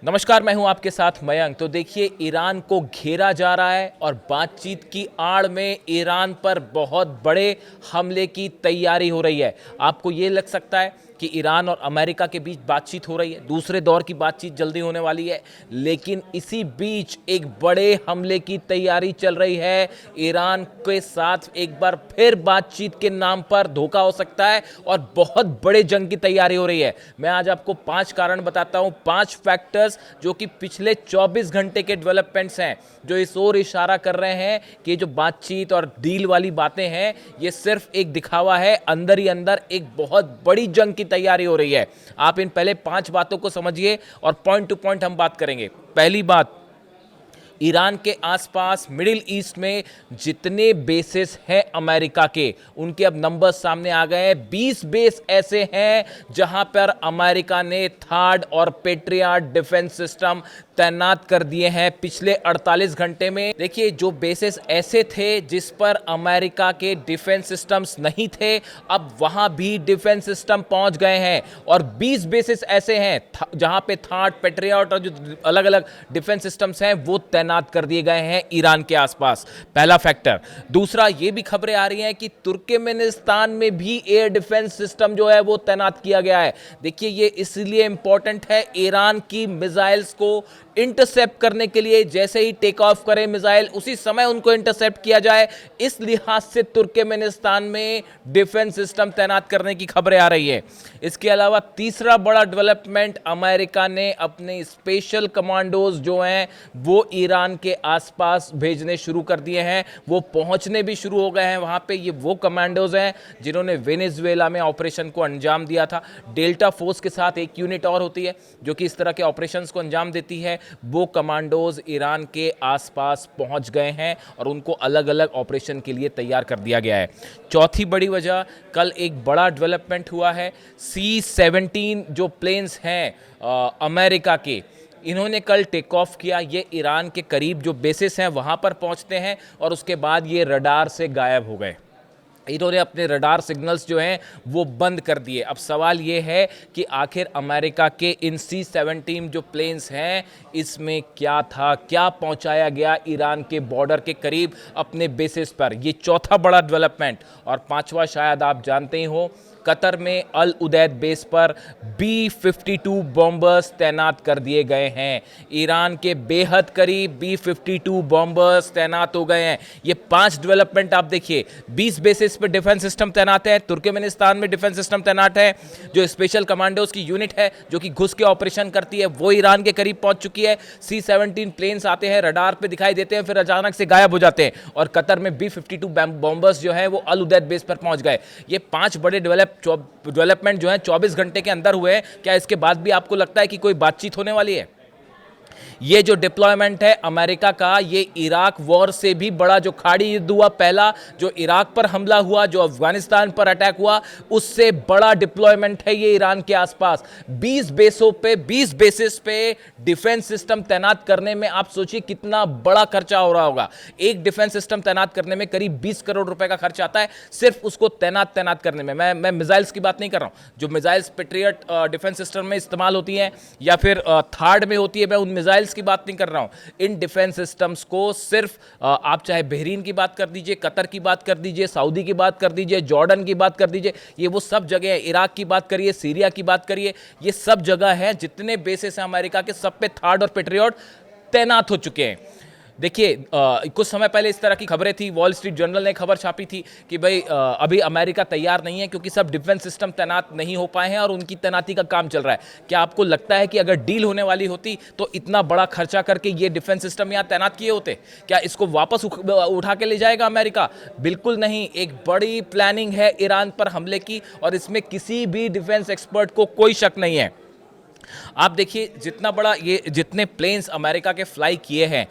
नमस्कार, मैं हूं आपके साथ मयंक। तो देखिए, ईरान को घेरा जा रहा है और बातचीत की आड़ में ईरान पर बहुत बड़े हमले की तैयारी हो रही है। आपको ये लग सकता है कि ईरान और अमेरिका के बीच बातचीत हो रही है, दूसरे दौर की बातचीत जल्दी होने वाली है, लेकिन इसी बीच एक बड़े हमले की तैयारी चल रही है। ईरान के साथ एक बार फिर बातचीत के नाम पर धोखा हो सकता है और बहुत बड़े जंग की तैयारी हो रही है। मैं आज आपको 5 कारण बताता हूं, 5 फैक्टर्स जो कि पिछले 24 घंटे के डेवलपमेंट्स हैं, जो इस ओर इशारा कर रहे हैं कि जो बातचीत और डील वाली बातें हैं ये सिर्फ एक दिखावा है। अंदर ही अंदर एक बहुत बड़ी जंग की तैयारी हो रही है। आप इन पहले 5 बातों को समझिए और पॉइंट टू पॉइंट हम बात करेंगे। पहली बात, ईरान के आसपास मिडिल ईस्ट में जितने बेसेस हैं अमेरिका के, उनके अब नंबर्स सामने आ गए हैं। 20 बेस ऐसे हैं जहां पर अमेरिका ने थर्ड और पेट्रियट डिफेंस सिस्टम तैनात कर दिए हैं पिछले 48 घंटे में। देखिए, जो बेसेस ऐसे थे जिस पर अमेरिका के डिफेंस सिस्टम्स नहीं थे, अब वहां भी डिफेंस सिस्टम पहुंच गए हैं और 20 बेसेस ऐसे हैं जहां पे थर्ड, पेट्रियट और जो अलग अलग डिफेंस सिस्टम्स हैं वो तैनात कर दिए गए हैं ईरान के आसपास। पहला फैक्टर। दूसरा, ये भी खबरें आ रही हैं कि तुर्कमेनिस्तान में भी एयर डिफेंस सिस्टम जो है वो तैनात किया गया है। देखिए, ये इसलिए इंपॉर्टेंट है, ईरान की मिसाइल्स को इंटरसेप्ट करने के लिए जैसे ही टेक ऑफ करें मिसाइल, उसी समय उनको इंटरसेप्ट किया जाए। इस लिहाज से तुर्कमेनिस्तान में डिफेंस सिस्टम तैनात करने की खबरें आ रही है। इसके अलावा तीसरा बड़ा डेवलपमेंट, अमेरिका ने अपने स्पेशल कमांडोज जो हैं वो ईरान के आसपास भेजने शुरू कर दिए हैं। वो पहुंचने भी शुरू हो गए हैं वहां पे। ये वो कमांडोज हैं जिन्होंने वेनेजुएला में ऑपरेशन को अंजाम दिया था। डेल्टा फोर्स के साथ एक यूनिट और होती है जो कि इस तरह के ऑपरेशंस को अंजाम देती है। वो कमांडोज ईरान के आसपास पहुंच गए हैं और उनको अलग अलग ऑपरेशन के लिए तैयार कर दिया गया है। चौथी बड़ी वजह, कल एक बड़ा डेवलपमेंट हुआ है। C-17 जो प्लेन्स हैं अमेरिका के, इन्होंने कल टेक ऑफ किया। ये ईरान के करीब जो बेसिस हैं वहां पर पहुंचते हैं और उसके बाद ये रडार से गायब हो गए। इन्होंने अपने रडार सिग्नल्स जो हैं वो बंद कर दिए। अब सवाल ये है कि आखिर अमेरिका के इन C-17 जो प्लेन्स हैं इसमें क्या था, क्या पहुंचाया गया ईरान के बॉर्डर के करीब अपने बेसिस पर। ये चौथा बड़ा डेवलपमेंट। और पांचवा शायद आप जानते ही हो, कतर में अल उदैद बेस पर B-52 बॉम्बर्स तैनात कर दिए गए हैं। ईरान के बेहद करीब B-52 बॉम्बर्स तैनात हो गए हैं। ये 5 डेवलपमेंट आप देखिए। 20 बेसिस पे डिफेंस सिस्टम तैनात है, तुर्कमेनिस्तान में डिफेंस सिस्टम तैनात है, जो स्पेशल कमांडोज की यूनिट है जो कि घुस के ऑपरेशन करती है वो ईरान के करीब पहुंच चुकी है। C-17 प्लेन्स आते हैं, रडार पे दिखाई देते हैं, फिर अचानक से गायब हो जाते हैं। और कतर में B-52 बॉम्बर्स जो है वो अल उदैद बेस पर पहुंच गए। ये 5 बड़े डेवलपमेंट जो है 24 घंटे के अंदर हुए हैं। क्या इसके बाद भी आपको लगता है कि कोई बातचीत होने वाली है? ये जो डिप्लॉयमेंट है अमेरिका का, ये इराक वॉर से भी बड़ा, जो खाड़ी युद्ध हुआ पहला, जो इराक पर हमला हुआ, जो अफगानिस्तान पर अटैक हुआ, उससे बड़ा डिप्लॉयमेंट है ये ईरान के आसपास। 20 बेसों पे, 20 बेसिस पे डिफेंस सिस्टम तैनात करने में आप सोचिए कितना बड़ा खर्चा हो रहा होगा। एक डिफेंस सिस्टम तैनात करने में करीब 20 करोड़ रुपए का खर्च आता है सिर्फ उसको तैनात करने में। मैं मिसाइल्स की बात नहीं कर रहा हूं, जो मिसाइल्स पेट्रियट डिफेंस सिस्टम में इस्तेमाल होती हैं या फिर थार्ड में होती है, मैं उन मिसाइल्स की बात नहीं कर रहा हूं। इन डिफेंस सिस्टम्स को सिर्फ आप चाहे बहरीन की बात कर दीजिए, कतर की बात कर दीजिए, सऊदी की बात कर दीजिए, जॉर्डन की बात कर दीजिए, ये वो सब जगह है। इराक की बात करिए, सीरिया की बात करिए, ये सब जगह है। जितने बेसेस हैं अमेरिका के, सब पे थर्ड और पेट्रियट तैनात हो चुके हैं। देखिए, कुछ समय पहले इस तरह की खबरें थी, वॉल स्ट्रीट जर्नल ने खबर छापी थी कि भाई अभी अमेरिका तैयार नहीं है क्योंकि सब डिफेंस सिस्टम तैनात नहीं हो पाए हैं और उनकी तैनाती का काम चल रहा है। क्या आपको लगता है कि अगर डील होने वाली होती तो इतना बड़ा खर्चा करके ये डिफेंस सिस्टम यहाँ तैनात किए होते? क्या इसको वापस उठा के ले जाएगा अमेरिका? बिल्कुल नहीं। एक बड़ी प्लानिंग है ईरान पर हमले की और इसमें किसी भी डिफेंस एक्सपर्ट को कोई शक नहीं है। आप देखिए, जितना बड़ा ये, जितने प्लेन्स अमेरिका के फ्लाई किए हैं,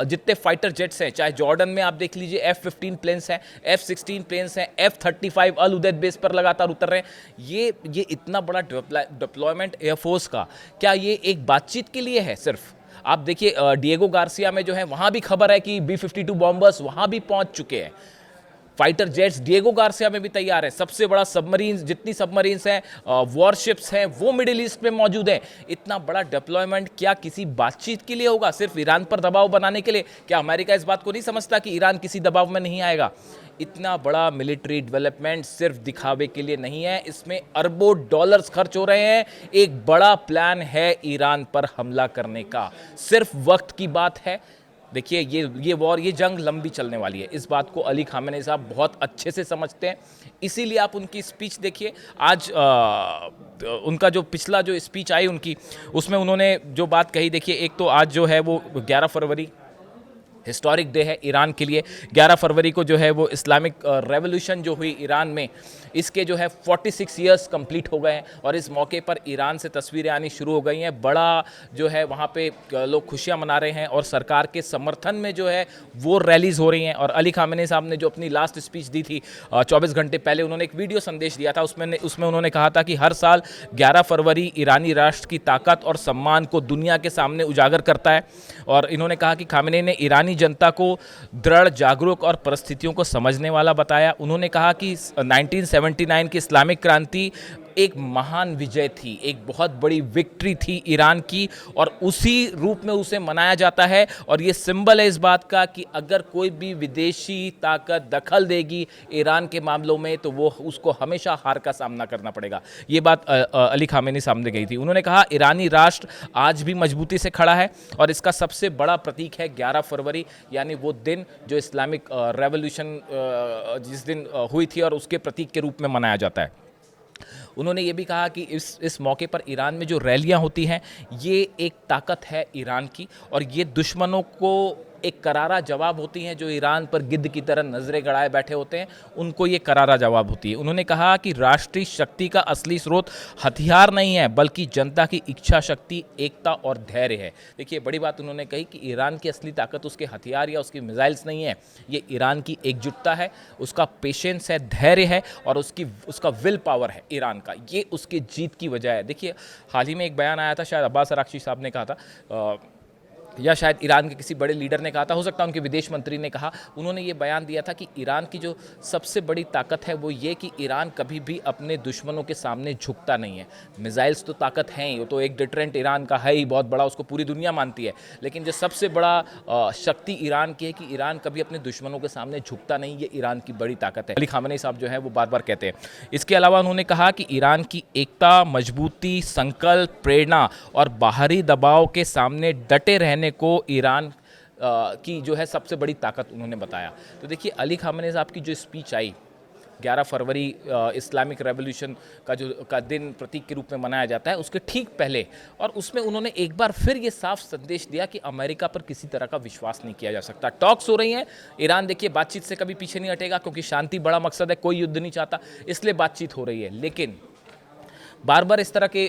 जितने फाइटर जेट्स हैं, चाहे जॉर्डन में आप देख लीजिए F-15 प्लेन्स हैं, F-16 प्लेन्स हैं, F-35 अल उदैद बेस पर लगातार उतर रहे हैं। ये इतना बड़ा डिप्लॉयमेंट एयरफोर्स का, क्या ये एक बातचीत के लिए है सिर्फ? आप देखिए, डिएगो गार्सिया में जो है वहां भी खबर है कि B-52 बॉम्बर्स वहां भी पहुंच चुके हैं। फाइटर जेट्स डिएगो गार्सिया में भी तैयार है। सबसे बड़ा सबमरीन, जितनी सबमरीन्स हैं, वॉरशिप्स हैं, वो मिडिल ईस्ट में मौजूद हैं। इतना बड़ा डिप्लॉयमेंट क्या किसी बातचीत के लिए होगा? सिर्फ ईरान पर दबाव बनाने के लिए? क्या अमेरिका इस बात को नहीं समझता कि ईरान किसी दबाव में नहीं आएगा? इतना बड़ा मिलिट्री डेवलपमेंट सिर्फ दिखावे के लिए नहीं है, इसमें अरबों डॉलर्स खर्च हो रहे हैं। एक बड़ा प्लान है ईरान पर हमला करने का, सिर्फ वक्त की बात है। देखिए ये वॉर, ये जंग लंबी चलने वाली है। इस बात को अली खामेनी साहब बहुत अच्छे से समझते हैं। इसीलिए आप उनकी स्पीच देखिए आज, उनका जो पिछला जो स्पीच आई उनकी, उसमें उन्होंने जो बात कही, देखिए एक तो आज जो है वो 11 फरवरी हिस्टोरिक डे है ईरान के लिए। 11 फरवरी को जो है वो इस्लामिक रेवोल्यूशन जो हुई ईरान में, इसके जो है 46 ईयर्स कंप्लीट हो गए हैं और इस मौके पर ईरान से तस्वीरें आनी शुरू हो गई हैं। बड़ा जो है वहाँ पे लोग खुशियाँ मना रहे हैं और सरकार के समर्थन में जो है वो रैलीज हो रही हैं। और अली खामेनी साहब ने जो अपनी लास्ट स्पीच दी थी 24 घंटे पहले, उन्होंने एक वीडियो संदेश दिया था। उसमें उन्होंने कहा था कि हर साल 11 फरवरी ईरानी राष्ट्र की ताकत और सम्मान को दुनिया के सामने उजागर करता है। और इन्होंने कहा कि खामेनी ने ईरानी जनता को दृढ़, जागरूक और परिस्थितियों को समझने वाला बताया। उन्होंने कहा कि 1979 की इस्लामिक क्रांति एक महान विजय थी, एक बहुत बड़ी विक्ट्री थी ईरान की, और उसी रूप में उसे मनाया जाता है। और ये सिंबल है इस बात का कि अगर कोई भी विदेशी ताकत दखल देगी ईरान के मामलों में तो वो उसको हमेशा हार का सामना करना पड़ेगा। ये बात अली खामेनी सामने गई थी। उन्होंने कहा ईरानी राष्ट्र आज भी मजबूती से खड़ा है और इसका सबसे बड़ा प्रतीक है 11 फरवरी, यानी वो दिन जो इस्लामिक रेवोल्यूशन जिस दिन हुई थी और उसके प्रतीक के रूप में मनाया जाता है। उन्होंने ये भी कहा कि इस मौके पर ईरान में जो रैलियां होती हैं, ये एक ताकत है ईरान की, और ये दुश्मनों को एक करारा जवाब होती हैं। जो ईरान पर गिद्ध की तरह नजरें गड़ाए बैठे होते हैं, उनको ये करारा जवाब होती है। उन्होंने कहा कि राष्ट्रीय शक्ति का असली स्रोत हथियार नहीं है, बल्कि जनता की इच्छा शक्ति, एकता और धैर्य है। देखिए बड़ी बात उन्होंने कही कि ईरान की असली ताकत उसके हथियार या उसकी मिसाइल्स नहीं है, ये ईरान की एकजुटता है, उसका पेशेंस है, धैर्य है और उसका विल पावर है ईरान का। ये उसकी जीत की वजह है। देखिए हाल ही में एक बयान आया था, शायद अब्बास अरागची साहब ने कहा था, या शायद ईरान के किसी बड़े लीडर ने कहा था, हो सकता है उनके विदेश मंत्री ने कहा। उन्होंने ये बयान दिया था कि ईरान की जो सबसे बड़ी ताकत है वो ये कि ईरान कभी भी अपने दुश्मनों के सामने झुकता नहीं है। मिसाइल्स तो ताकत हैं ही, वो तो एक डिटरेंट ईरान का है ही बहुत बड़ा, उसको पूरी दुनिया मानती है। लेकिन जो सबसे बड़ा शक्ति ईरान की है कि ईरान कभी अपने दुश्मनों के सामने झुकता नहीं, ये ईरान की बड़ी ताकत है। अली खामेनी साहब जो है वो बार बार कहते हैं। इसके अलावा उन्होंने कहा कि ईरान की एकता, मजबूती, संकल्प, प्रेरणा और बाहरी दबाव के सामने डटे रहने को ईरान की जो है सबसे बड़ी ताकत उन्होंने बताया। तो देखिए अली खामेनी साहब की जो speech I 11 February Islamic revolution का दिन प्रतीक के रूप में मनाया जाता है, उसके ठीक पहले, और उसमें उन्होंने एक बार फिर ये साफ संदेश दिया कि अमेरिका पर किसी तरह का विश्वास नहीं किया जा सकता। टॉक्स हो रही हैं, ईरान देखिए बातचीत से कभी पीछे नहीं हटेगा, क्योंकि शांति बड़ा मकसद है, कोई युद्ध नहीं चाहता, इसलिए बातचीत हो रही है। लेकिन बार बार इस तरह की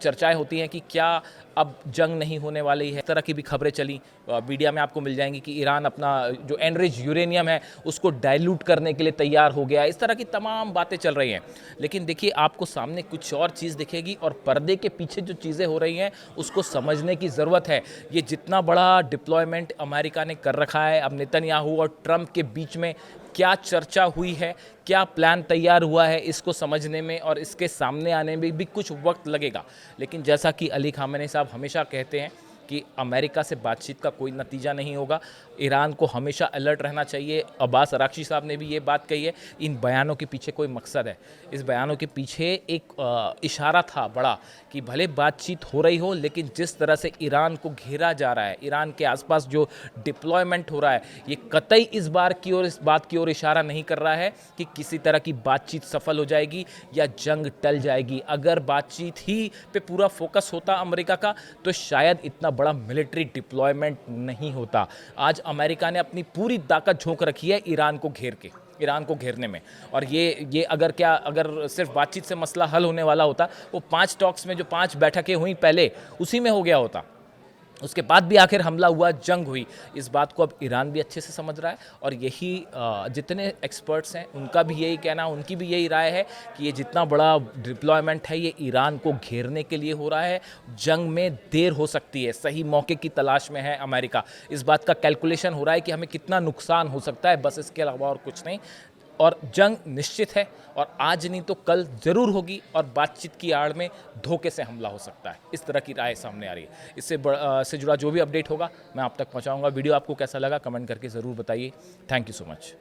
चर्चाएं होती हैं कि क्या अब जंग नहीं होने वाली है। इस तरह की भी खबरें चली, मीडिया में आपको मिल जाएंगी कि ईरान अपना जो एनरिच यूरेनियम है उसको डाइल्यूट करने के लिए तैयार हो गया। इस तरह की तमाम बातें चल रही हैं। लेकिन देखिए आपको सामने कुछ और चीज़ दिखेगी, और पर्दे के पीछे जो चीज़ें हो रही हैं उसको समझने की ज़रूरत है। ये जितना बड़ा डिप्लॉयमेंट अमेरिका ने कर रखा है, अब नेतन्याहू और ट्रंप के बीच में क्या चर्चा हुई है, क्या प्लान तैयार हुआ है, इसको समझने में और इसके सामने आने में भी कुछ वक्त लगेगा। लेकिन जैसा कि अली खामेनी साहब हमेशा कहते हैं कि अमेरिका से बातचीत का कोई नतीजा नहीं होगा, ईरान को हमेशा अलर्ट रहना चाहिए। अब्बास अरागची साहब ने भी ये बात कही है। इन बयानों के पीछे कोई मकसद है, इस बयानों के पीछे एक इशारा था बड़ा कि भले बातचीत हो रही हो, लेकिन जिस तरह से ईरान को घेरा जा रहा है, ईरान के आसपास जो डिप्लॉयमेंट हो रहा है, ये कतई इस बात की ओर इशारा नहीं कर रहा है कि किसी तरह की बातचीत सफल हो जाएगी या जंग टल जाएगी। अगर बातचीत ही पे पूरा फोकस होता अमेरिका का तो शायद इतना बड़ा मिलिट्री डिप्लॉयमेंट नहीं होता। आज अमेरिका ने अपनी पूरी ताकत झोंक रखी है ईरान को घेरने में। और ये अगर सिर्फ बातचीत से मसला हल होने वाला होता, वो 5 टॉक्स में जो 5 बैठकें हुई पहले, उसी में हो गया होता। उसके बाद भी आखिर हमला हुआ, जंग हुई। इस बात को अब ईरान भी अच्छे से समझ रहा है और यही जितने एक्सपर्ट्स हैं उनका भी यही कहना, उनकी भी यही राय है कि ये जितना बड़ा डिप्लॉयमेंट है ये ईरान को घेरने के लिए हो रहा है। जंग में देर हो सकती है, सही मौके की तलाश में है अमेरिका। इस बात का कैलकुलेशन हो रहा है कि हमें कितना नुकसान हो सकता है, बस इसके अलावा और कुछ नहीं। और जंग निश्चित है और आज नहीं तो कल ज़रूर होगी और बातचीत की आड़ में धोखे से हमला हो सकता है। इस तरह की राय सामने आ रही है। इससे जुड़ा जो भी अपडेट होगा मैं आप तक पहुंचाऊंगा। वीडियो आपको कैसा लगा कमेंट करके ज़रूर बताइए। Thank you so much.